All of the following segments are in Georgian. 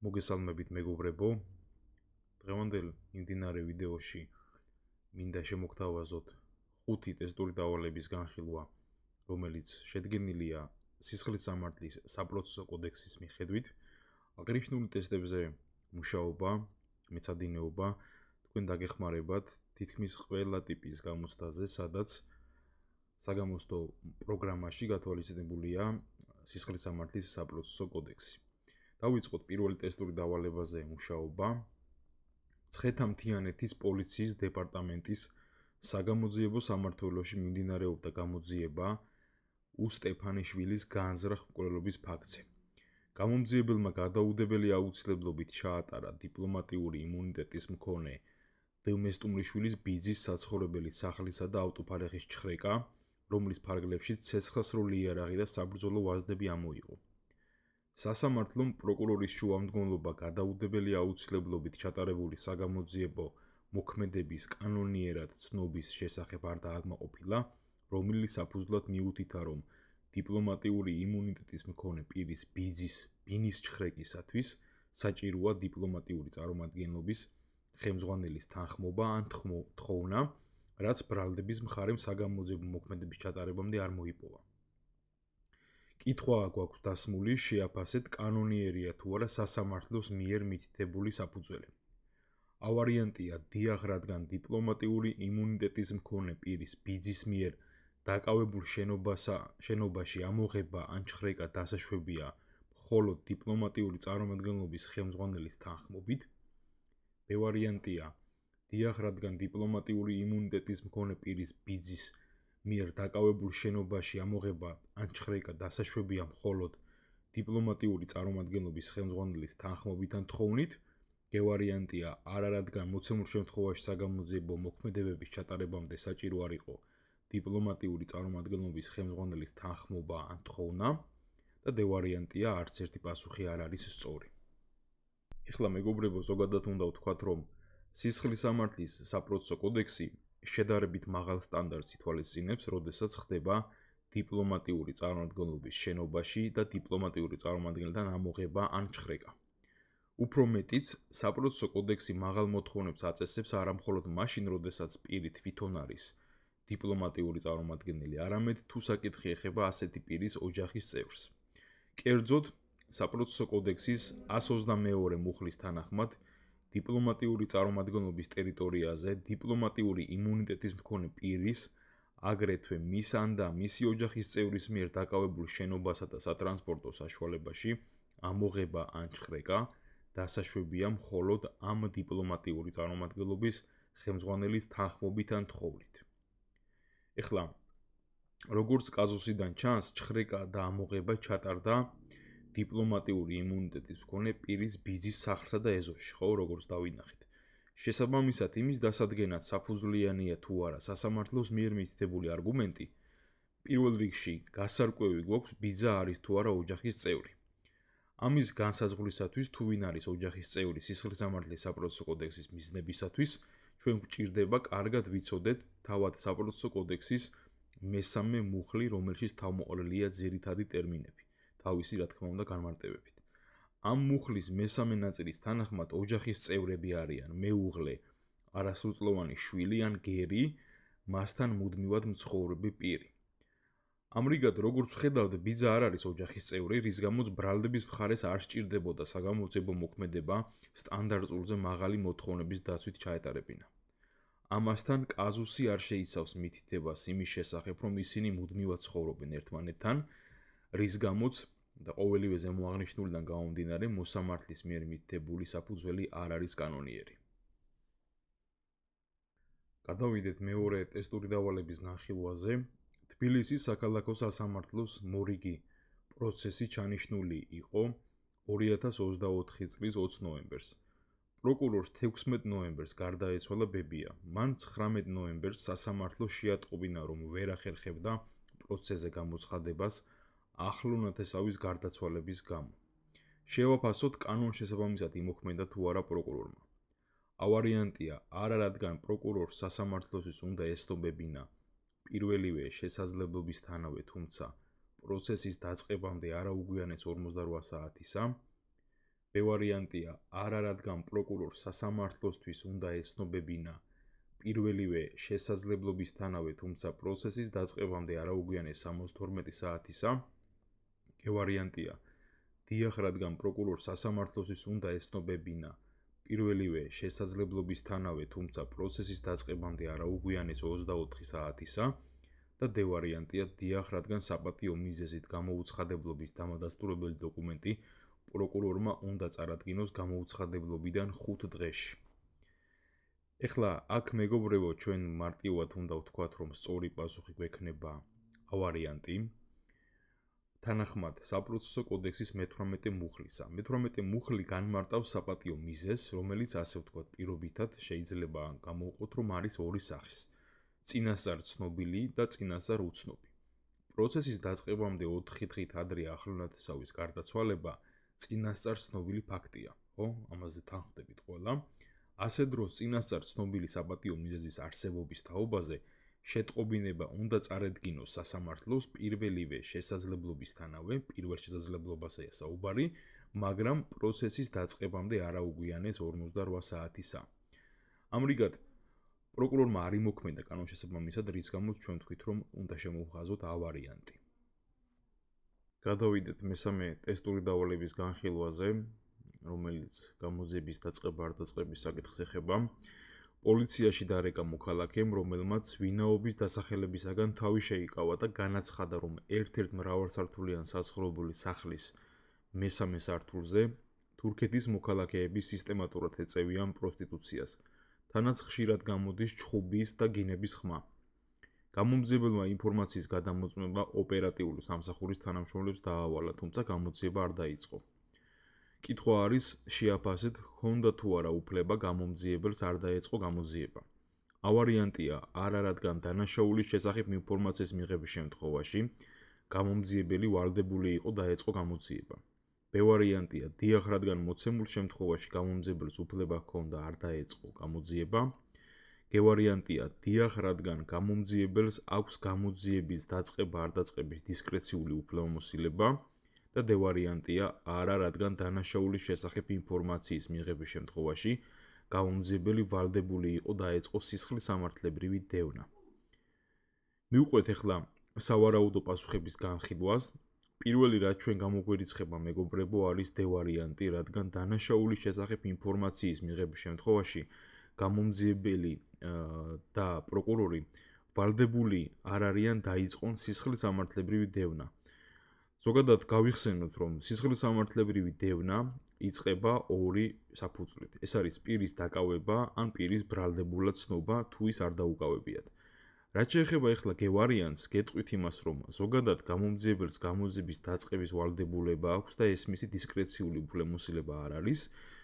მოგესალმებით მეგობრებო, დღევანდელ მიმდინარე ვიდეოში მინდა შემოგთავაზოთ 5 ტესტური დავალების განხილვა, რომელიც შედგენილია სისხლის სამართლის საპროცესო კოდექსის მიხედვით. აღნიშნული ტესტებზე მუშაობა, მეცადინეობა თქვენ დაგეხმარებათ თითქმის ყველა ტიპის გამოცდაზე, სადაც საგამოცდო პროგრამაში გათვალისწინებულია სისხლის სამართლის საპროცესო კოდექსი. დავიწყოთ პირველი ტესტური დავალებაზე მუშაობა. მცხეთა-მთიანეთის პოლიციის დეპარტამენტის საგამოძიებო სამმართველოში მიმდინარეობდა გამოძიება უსტეფანიშვილის განზრახ მკვლელობის ფაქტზე. გამომძიებელმა გადაუდებელი აუცილებლობით ჩაატარა დიპლომატიური იმუნიტეტის მქონე დმ-სტუმრიშვილის ბიძის საცხოვრებელი სახლისა და ავტოფარეხის ჩხრეკა, რომლის ფარგლებშიც ცეცხლსროლი იარაღი და საბრძოლო ვაზდები ამოიღო. სასამართლომ პროკურორის შუამდგომლობა გადაუდებელი აუცილებლობით ჩატარებული საგამოძიებო მოქმედების კანონიერად ცნობის შესახებ არ დააკმაყოფილა, რომლის საფუძვლად მიუთითა, რომ დიპლომატიური იმუნიტეტის მქონე პირის ბიძის ბინის ჩხრეკისათვის საჭიროა დიპლომატიური წარმომადგენლობის ხელმძღვანელის თანხმობა ან თხოვნა, რაც ბრალდების მხარემ საგამოძიებო მოქმედების ჩატარებამდე არ მოიპოვა. კითხვა გვაქვს დასმული, შეაფასეთ კანონიერია თუ არა სასამართლოს მიერ მითითებული საფუძველი. ა ვარიანტია დიახ, რადგან დიპლომატიური იმუნიტეტის მქონე პირის ბიძის მიერ დაკავებულ შენობაში ამოღება ან ჩხრეკა დასაშვებია მხოლოდ დიპლომატიური წარმომადგენლობის ხელმძღვანელის თანხმობით. ბ ვარიანტია დიახ, რადგან დიპლომატიური იმუნიტეტის მქონე პირის ბიძის მიერ დაკავებულ შენობაში ამოღება ან ჩხრეკა დასაშვებია მხოლოდ დიპლომატიური წარმომადგენლობის ხელმძღვანელის თანხმობით ან თხოვნით. გ ვარიანტია არა, რადგან მოცემულ შემთხვევაში საგამოძიებო მოქმედებების ჩატარებამდე საჭირო არ იყო დიპლომატიური წარმომადგენლობის ხელმძღვანელის თანხმობა ან თხოვნა და დ ვარიანტია არც ერთი პასუხი არ არის სწორი. ეხლა მეგობრებო, ზოგადად უნდა ვთქვათ, რომ სისხლის სამართლის საპროცესო კოდექსი შედარებით მაღალ სტანდარტს ითვალისწინებს, როდესაც ხდება დიპლომატიური წარმომადგენლობის შენობაში და დიპლომატიური წარმომადგენელთან ამოღება ან ჩხრეკა. უფრო მეტიც, საპროცესო კოდექსი მაღალ მოთხოვნებს აწესებს არა მხოლოდ მაშინ, როდესაც პირი თვითონ არის დიპლომატიური წარმომადგენელი, არამედ თუ საკითხი ეხება ასეთი პირის ოჯახის წევრს. კერძოდ, საპროცესო კოდექსის 122 მუხლის თანახმად, დიპლომატიური წარმომადგენლობის ტერიტორიაზე დიპლომატიური იმუნიტეტის მქონე პირის, აგრეთვე მისან და მისი ოჯახის წევრის მიერ დაკავებულ შენობასა და სატრანსპორტო საშუალებაში ამოღება ან ჩხრეკა დასაშვებია მხოლოდ ამ დიპლომატიური წარმომადგენლობის ხელმძღვანელის თანხმობით ან თხოვნით. ეხლა, როგორც კაზუსიდან ჩანს, ჩხრეკა და ამოღება ჩატარდა დიპლომატიური იმუნიტეტის მქონე პირის ბიძის სახლსა და ეზოში, ხო, როგორც დავინახეთ. შესაბამისად, იმის დასადგენად საფუძვლიანია თუ არა სასამართლოს მიერ მითითებული არგუმენტი, პირველ რიგში გასარკვევი გვაქვს ბიძა არის თუ არა ოჯახის წევრი. ამის განსაზღვრისათვის, თუ ვინ არის ოჯახის წევრი სისხლის სამართლის საპროცესო კოდექსის მიზნებისათვის, ჩვენ გვჭირდება კარგად ვიცოდეთ თავად საპროცესო კოდექსის მესამე მუხლი, რომელშიც თავმოყრილია ძირითადი ტერმინები, თავისი რა თქმა უნდა განმარტებებით. ამ მუხლის მესამე ნაწილის თანახმად ოჯახის წევრები არიან მეუღლე, არასრულწლოვანი შვილი ან გერი, მასთან მუდმივად მცხოვრები პირი. ამრიგად, როგორც ვხედავთ, ბიძა არ არის ოჯახის წევრი, რის გამოც ბრალდების მხარეს არ სჭირდებოდა საგამოძიებო მოქმედება სტანდარტულზე მაღალი მოთხოვნების დაცვით ჩაეტარებინა. ამასთან, კაზუსი არ შეიცავს მითითებას იმის შესახებ, რომ ისინი მუდმივად ცხოვრობენ ერთმანეთთან, რის გამოც და ყოველივე ზემოაღნიშნულიდან გამომდინარე, მოსამართლის მიერ მითითებული საფუძველი არ არის კანონიერი. გადავიდეთ მეორე ტესტური დავალების განხილვაზე. თბილისის საქალაქო სასამართლოს მორიგი პროცესი ჩანიშნული იყო 2024 წლის 20 ნოემბერს. პროკურორს 16 ნოემბერს გარდაეცვალა ბებია. მან 19 ნოემბერს სასამართლო შეატყობინა, რომ ვერ ახერხებდა პროცესზე გამოცხადებას ახლო ნათესავის გარდაცვალების გამო. შევაფასოთ კანონშესაბამისად იმოქმედა თუ არა პროკურორმა. ა ვარიანტია არა, რადგან პროკურორს სასამართლოსთვის უნდა ესტობებინა პირველივე შესაძლებლობისთანავე, თუმცა პროცესის დაწყებამდე არა უგვიანეს 48 საათისა. B ვარიანტია არა, რადგან პროკურორს სასამართლოსთვის უნდა ეცნობებინა პირველივე შესაძლებლობისთანავე, თუმცა პროცესის დაწყებამდე არ აუგვიანეს 72 საათისა. G ვარიანტია დიახ, რადგან პროკურორს სასამართლოსთვის უნდა ეცნობებინა პირველივე შესაძლებლობისთანავე, თუმცა პროცესის დაწყებამდე არ აუგვიანეს 24 საათისა. და D ვარიანტია დიახ, რადგან საპატიო მიზეზით გამოუცხადებლობის დამადასტურებელი დოკუმენტი პროკურორმა უნდა წარადგინოს გამოუცხადებლობიდან 5 დღეში. ეხლა აქ მეგობრებო, ჩვენ მარტივად უნდა ვთქვათ, რომ სწორი პასუხი გვექნება A ვარიანტი. თანახმად საპროცესო კოდექსის მე-18 მუხლისა. მე-18 მუხლი განმარტავს საპატიო მიზეზს, რომელიც ასე ვთქვათ, პირობითად შეიძლება გამოვყოთ, რომ არის ორი სახის. წინასწარ ცნობილი და წინასწარ უცნობი. პროცესის დაწყებამდე 4 დღით ადრე ახლონათესავის გარდაცვალება წინასწარ ცნობილი ფაქტია, ხო? ამაზე თან ხვდებით ყველა. ასე დროს წინასწარ ცნობილი საპატიო მიზეზის არსებობის თაობაზე შეტყობინება უნდა წარედგინოს სასამართლოს პირველივე შესაძლებლობისთანავე, პირველ შესაძლებლობასაა საუბარი, მაგრამ პროცესის დაწყებამდე არ აუგვიანეს 48 საათისა. ამრიგად პროკურორმა არ იმოქმედა კანონშესაბამისად, რის გამოც ჩვენ ვთქვით, რომ უნდა შემოვხაზოთ A ვარიანტი. გადავიდეთ მესამე ტესტური დავალების განხილვაზე, რომელიც გამოძიების დაწყება არ დაწყების საკითხს ეხება. პოლიციაში დარეკა მოქალაქემ, რომელმაც ვინაობის დასახელებისაგან თავი შეიკავა და განაცხადა, რომ ერთ-ერთ მრავალსართულიან საცხოვრებელი სახლის მესამე სართულზე თურქეთის მოქალაქეები სისტემატურად ეწევიან პროსტიტუციას, თანაც ხშირად გამოდის ჩხუბის და გინების ხმა. გამომძიებელმა ინფორმაციის გადამოწმება ოპერატიული სამსახურის თანამშრომლებს დაავალა, თუმცა გამოძიება არ დაიწყო. კითხვა არის, შეაფასეთ, ჰქონდა თუ არა უფლება გამომძიებელს არ დაეწყო გამოძიება. A ვარიანტია არა, რადგან დანაშაულის შესახებ ინფორმაციის მიღების შემთხვევაში გამომძიებელი ვალდებული იყო დაეწყო გამოძიება. B ვარიანტია დიახ, რადგან მოცემულ შემთხვევაში გამომძიებელს უფლება ჰქონდა არ დაეწყო გამოძიება. G ვარიანტია დიახ, რადგან გამომძიებელს აქვს გამოძიების დაწყება არ დაწყების დისკრეციული უფლებამოსილება. და D ვარიანტია არა, რადგან დანაშაულის შესახებ ინფორმაციის მიღების შემთხვევაში გამომძიებელი ვალდებული იყო დაეწყო სისხლის სამართლებრივი დევნა. მივყვეთ ახლა სავარაუდო პასუხების განხილვას. პირველი, რაც ჩვენ გამოგვერიცხება მეგობრებო, არის D ვარიანტი, რადგან დანაშაულის შესახებ ინფორმაციის მიღების შემთხვევაში გამომძიებელი და პროკურორი ვალდებული არ არიან დაიწყონ სისხლის სამართლებრივი დევნა. ზოგადად გავიხსენოთ, რომ სისხლის სამართლებრივი დევნა იწყება ორი საფუძვლით. ეს არის პირის დაკავება ან პირის ბრალდებულად ცნობა, თუ ის არ დაუკავებიათ. რაც შეეხება ახლა G ვარიანტს, გეტყვით იმას, რომ ზოგადად გამომძიებელს გამოძიების დაწყების ვალდებულება აქვს და ეს მისი დისკრეციული უფლებამოსილება არ არის.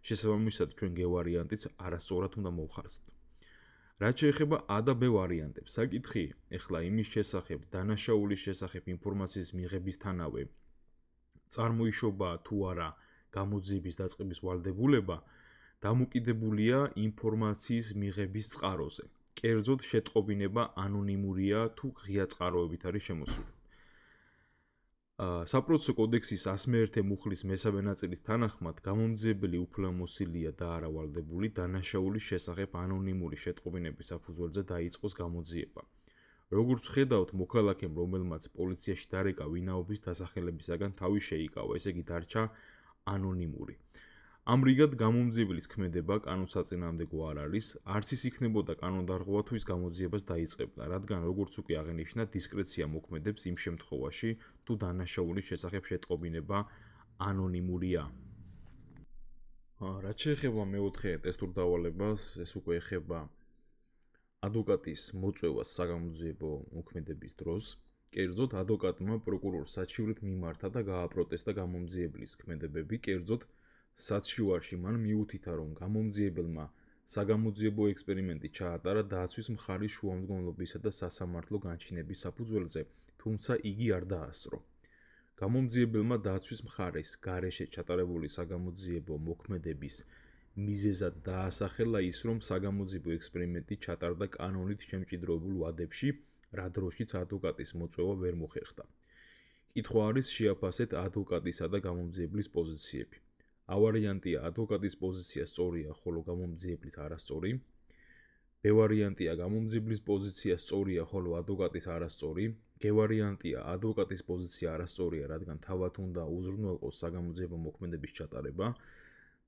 შესაბამისად, ჩვენ G ვარიანტიც არასწორად უნდა მოვხარსოთ. რაც შეეხება A და B ვარიანტებს, საკითხი ახლა იმის შესახებ, დანაშაულის შესახებ ინფორმაციის მიღებისთანავე წარმოიშობა თუ არა გამოძიების დაწყების ვალდებულება, დამოკიდებულია ინფორმაციის მიღების წყაროზე. კერძოდ შეტყობინება ანონიმურია თუ ღია წყაროებით არის შემოსული. საპროცესო კოდექსის 101 მუხლის მესამე ნაწილის თანახმად გამომძიებელი უფლებამოსილია და არა ვალდებული დანაშაულის შესახებ ანონიმური შეტყობინების საფუძველზე დაიწყოს გამოძიება. როგორც ხედავთ, მოქალაქემ, რომელმაც პოლიციაში დარეკა ვინაობის დასახელებისაგან თავი შეიკავა, ესე იგი დარჩა ანონიმური. ამრიგად გამომძიებლის ქმედება კანონსაწინააღმდეგო არ არის, არც ის იქნებოდა კანონდარღვევა თუ ის გამოძიებას დაიწყებდა, რადგან როგორც უკვე აღინიშნა, დისკრეცია მოქმედებს იმ შემთხვევაში, თუ დანაშაულის შესახებ შეტყობინება ანონიმურია. რაც შეეხება მეოთხე ტესტურ დავალებას, ეს უკვე ეხება ადვოკატის მოწვევას საგამოძიებო მოქმედების დროს. კერძოდ ადვოკატმა პროკურორს საჩივრით მიმართა და გააპროტესტა გამომძიებლის ქმედებები, კერძოდ საცშივარში მან მიუთითა, რომ გამომძიებელმა საგამოძიებო ექსპერიმენტი ჩაატარა დაცვის მხარის შუამდგომლობისა და სასამართლო განჩინების საფუძველზე, თუმცა იგი არ დაასწრო. გამომძიებელმა დაცვის მხარის გარეშე ჩატარებული საგამოძიებო მოქმედების მიზეზად დაასახელა ის, რომ საგამოძიებო ექსპერიმენტი ჩატარდა კანონით შემჭიდროებულ ვადებში, რა დროშიც ადვოკატის მოწვევა ვერ მოხერხდა. კითხვა არის, შეაფასეთ ადვოკატისა და გამომძიებლის პოზიციები. A ვარიანტია ადვოკატის პოზიცია სწორია, ხოლო გამომძიებლის არასწორი. B ვარიანტია გამომძიებლის პოზიცია სწორია, ხოლო ადვოკატის არასწორი. G ვარიანტია ადვოკატის პოზიცია არასწორია, რადგან თავად უნდა უზრუნველყოს საგამოძიებო მოქმედების ჩატარება.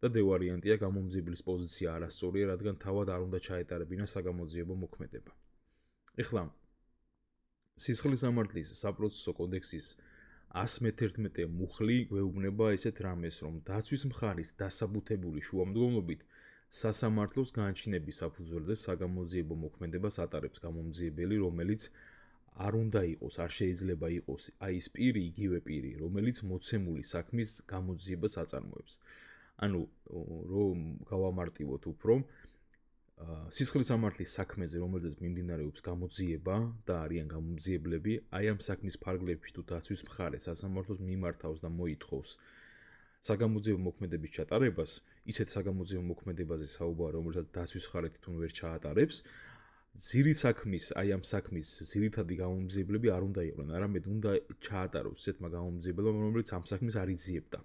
და D ვარიანტია გამომძიებლის პოზიცია არასწორია, რადგან თავად არ უნდა ჩაეტარებინა საგამოძიებო მოქმედება. ეხლა სისხლის სამართლის საპროცესო კოდექსის 111 მუხლი გვეუბნება ესეთ რამეს, რომ დაცვის მხარის დასაბუთებული შუამდგომლობით სასამართლოს განჩინების საფუძველზე საგამოძიებო მოქმედებას ატარებს გამომძიებელი, რომელიც არ უნდა იყოს, არ შეიძლება იყოს აი ის პირი, იგივე პირი, რომელიც მოცემული საქმის გამოძიებას აწარმოებს. ანუ რომ გავამარტივოთ უფრო, სისხლის სამართლის საქმეზე, რომელზეც მიმდინარეობს გამოძიება და არიან გამომძიებლები, აი ამ საქმის ფარგლებში თუ დაცვის მხარე სასამართლოს მიმართავს და მოითხოვს საგამოძიებო მოქმედების ჩატარებას, ისეთ საგამოძიებო მოქმედებაზე საუბარია, რომელსაც დაცვის მხარე თვითონ ვერ ჩაატარებს, ძირი საქმის, აი ამ საქმის ძირითადი გამომძიებლები არ უნდა იყვნენ, არამედ უნდა ჩაატაროს ისეთმა გამომძიებლებმა, რომელიც ამ საქმის არ იძიებდა.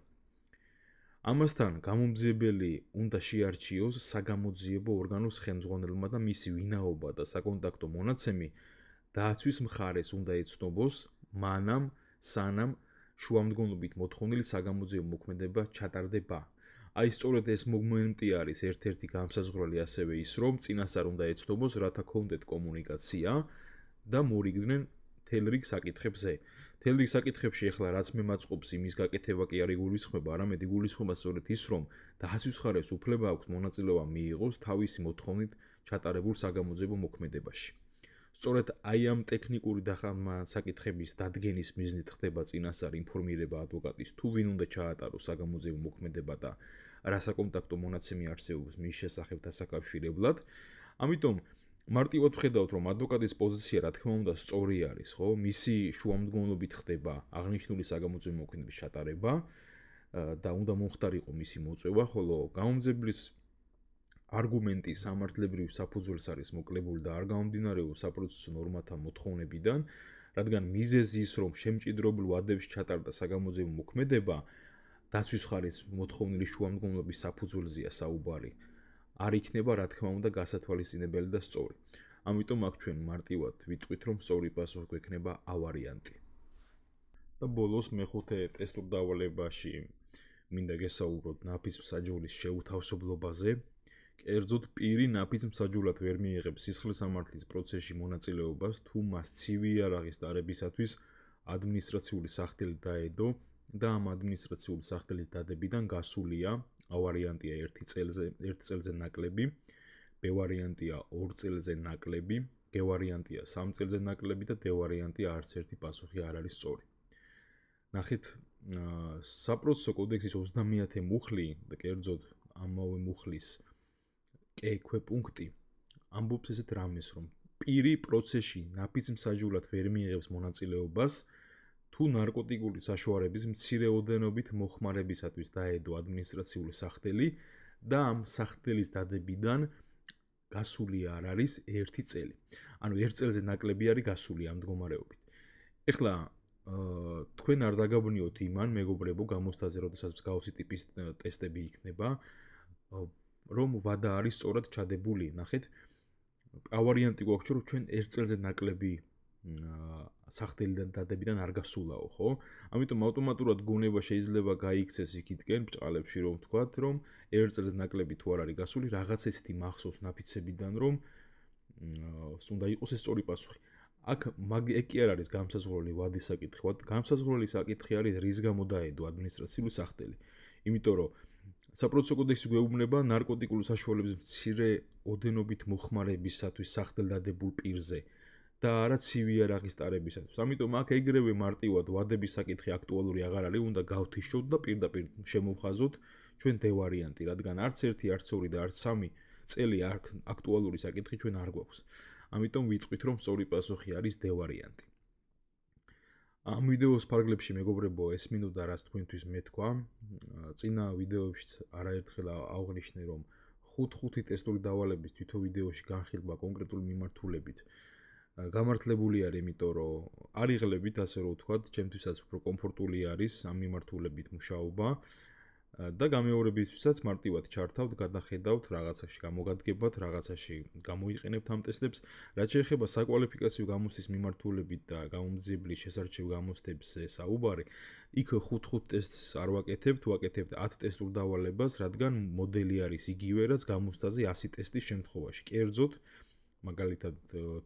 ამასთან გამომძიებელი უნდა შეარჩიოს საგამოძიებო ორგანოს ხელმძღვანელმა და მისი ვინაობა და საკონტაქტო მონაცემი დაცვის მხარეს უნდა ეცნობოს მანამ, სანამ შუამდგომლობით მოთხოვნილი საგამოძიებო მოქმედება ჩატარდება. აი სწორედ ეს მომენტი არის ერთ-ერთი განსაზღვრელი ასევე ის, რომ წინასწარ უნდა ეცნობოს, რათა კონდეთ კომუნიკაცია და მორიგდნენ თელ რიგ საკითხებზე. თელ რიგ საკითხებში ახლა რაც მე მაწყობს იმის გაკეთება კი არ იგულისხმება, არამედ იგულისხმება სწორედ ის, რომ დაცვის მხარეს უფლება აქვს მონაწილეობა მიიღოს თავისი მოთხოვნით ჩატარებულ საგამოძიებო მოქმედებაში. სწორედ აი ამ ტექნიკური საკითხების დადგენის მიზნით ხდება წინასწარ ინფორმირება ადვოკატის, თუ ვინ უნდა ჩაატაროს საგამოძიებო მოქმედება და რა საკონტაქტო მონაცემი არსებობს მის შესახებ დასაკავშირებლად. ამიტომ მარტივად ვხედავთ, რომ ადვოკატის პოზიცია რა თქმა უნდა სწორი არის, ხო? მისი შუამდგომლობით ხდება აღნიშნული საგამოძიებო მოქმედების ჩატარება და უნდა მომხდარიყო მისი მოწვევა, ხოლო გამომძიებლის არგუმენტი სამართლებრივ საფუძველს არის მოკლებული და არ გამომდინარეობს საპროცესო ნორმათა მოთხოვნებიდან, რადგან მიზეზი ის, რომ შემჭიდროებულ ვადებში ჩატარდა საგამოძიებო მოქმედება, დაცვის მხარის მოთხოვნილი შუამდგომლობის საფუძველზეა საუბარი. არ იქნება, რა თქმა უნდა, გასათვალისწინებელი და სწორი. ამიტომ აქ ჩვენ მარტივად ვიტყვით, რომ სწორი პასუხი გვექნება A ვარიანტი. და ბოლოს მეხუთე ტესტურ დავალებაში მინდა გესაუბროთ ნაფიც მსაჯულის შეუთავსებლობაზე. კერძოდ პირი ნაფიც მსაჯულად ვერ მიიღებს სისხლის სამართლის პროცესში მონაწილეობას, თუ მას ცივი იარაღის დარებისათვის ადმინისტრაციული სახდელი დაედო და ამ ადმინისტრაციული სახდელის დადებიდან გასულია A ვარიანტია 1 წელზე ნაკლები, B ვარიანტია 2 წელზე ნაკლები, G ვარიანტია 3 წელზე ნაკლები და D ვარიანტია არც ერთი პასუხი არ არის სწორი. ნახეთ, საპროცესო კოდექსის 30-ე მუხლი და კერძოდ ამავე მუხლის K ქვეპუნქტი ამბობს ესეთ რამეს, რომ პირი პროცესში ნაფიც მსაჯულად ვერ მიიღებს მონაწილეობას, თუ ნარკოტიკული საშუალების მცირე ოდენობით მოხმარებისათვის დაედო ადმინისტრაციული სახდელი და ამ სახდელის დადებიდან გასული არ არის 1 წელი. ანუ 1 წელზე ნაკლები არის გასული ამ მდგომარეობით. ეხლა თქვენ არ დაგაბნიოთ იმან, მეგობრებო, გამოცდაზე, როდესაც მსგავსი ტიპის ტესტები იქნება, რომ ვადა არის სწორად ჩადებული. ნახეთ, A ვარიანტი გვაქვს, რომ ჩვენ 1 წელზე ნაკლები სახდელიდან დადებიდან არ გასულაო, ხო? ამიტომ ავტომატურად გონება შეიძლება გაიქცეს იქითკენ ბჭყალებში, რომ ვთქვათ, რომ 1 წელზე ნაკლები თუ არ არის გასული, რაღაც ესეთი მახსოვს ნაფიცებიდან, რომ უნდა იყოს ეს სწორი პასუხი. აქ ეგ კი არ არის განსაზღვრული ვადის საკითხი, განსაზღვრული საკითხი არის რის გამო დაედო ადმინისტრაციული სახდელი. იმიტომ რომ საპროცესო კოდექსი გვეუბნება ნარკოტიკული საშუალების მცირე ოდენობით მოხმარებისათვის სახდელდადებულ პირზე და არა ცივი იარაღის ტარებისათვის. ამიტომ აქ ეგრევე მარტივად ვადების საკითხი აქტუალური აღარ არის, უნდა გავთიშოთ და პირდაპირ შემოვხაზოთ ჩვენ D ვარიანტი, რადგან არც 1, არც 2 და არც 3 წელი აქტუალური საკითხი ჩვენ არ გვაქვს. ამიტომ ვიტყვით, რომ სწორი პასუხი არის D ვარიანტი. ამ ვიდეოს ფარგლებში, მეგობრებო, ესმინოდა რაც თქვენთვის მეთქვა. წინა ვიდეოებშიც არაერთხელ აღვნიშნე, რომ 5 ტესტური დავალების თვითონ ვიდეოში განხილვა კონკრეტული მიმართულებით გამართლებული არის, იმიტომ რომ არ იღლებით, ასე რომ ვთქვათ, ჩემთვისაც უფრო კომფორტული არის ამ მიმართულებით მუშაობა და გამეორებისთვისაც მარტივად ჩართავთ, გადახედავთ რაღაცაში, გამოგადგებათ რაღაცაში, გამოიყენებთ ამ ტესტებს. რაც შეეხება საკვალიფიკაციო გამოცდის მიმართულებით და გამომძიებლის შესარჩევ გამოცდებს საუბარი, იქ 5 ტესტს არ ვაკეთებთ, ვაკეთებთ 10 ტესტურ დავალებას, რადგან მოდელი არის იგივე, რაც გამოცდაზე 100 ტესტის შემთხვევაში. კერძოდ, მაგალითად,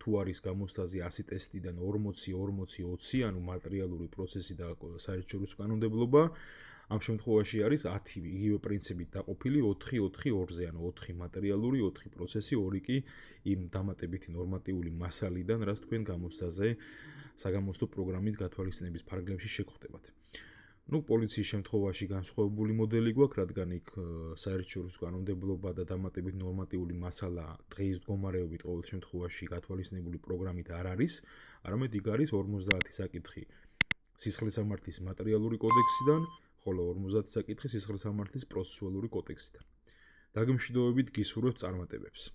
თუ არის გამოცდაზე 100 ტესტიდან 40, 40, 20, ანუ მატერიალური პროცესი და საერთაშორისო კანონმდებლობა, ამ შემთხვევაში არის 10 იგივე პრინციპით დაყოფილი 4-4-2-ზე, ანუ 4 მატერიალური, 4 პროცესი, 2 კი იმ დამატებითი ნორმატიული მასალიდან, რაც თქვენ გამოცდაზე საგამოცდო პროგრამით გათვალისწინების ფარგლებში შეგხვდებათ. პოლიციის შემთხვევაში განსხვავებული მოდელი გვაქვს, რადგან იქ საერთაშორისო კანონმდებლობა და დამატებითი ნორმატიული მასალა დღეის მდგომარეობით ყოველ შემთხვევაში გათვალისწინებული პროგრამით არ არის, არამედ იქ არის 50 საკითხი სისხლისამართლის მატერიალური კოდექსიდან, ხოლო 50 საკითხი სისხლისამართლის პროცესუალური კოდექსიდან. დაგემშვიდობებით გისურვებთ წარმატებებს.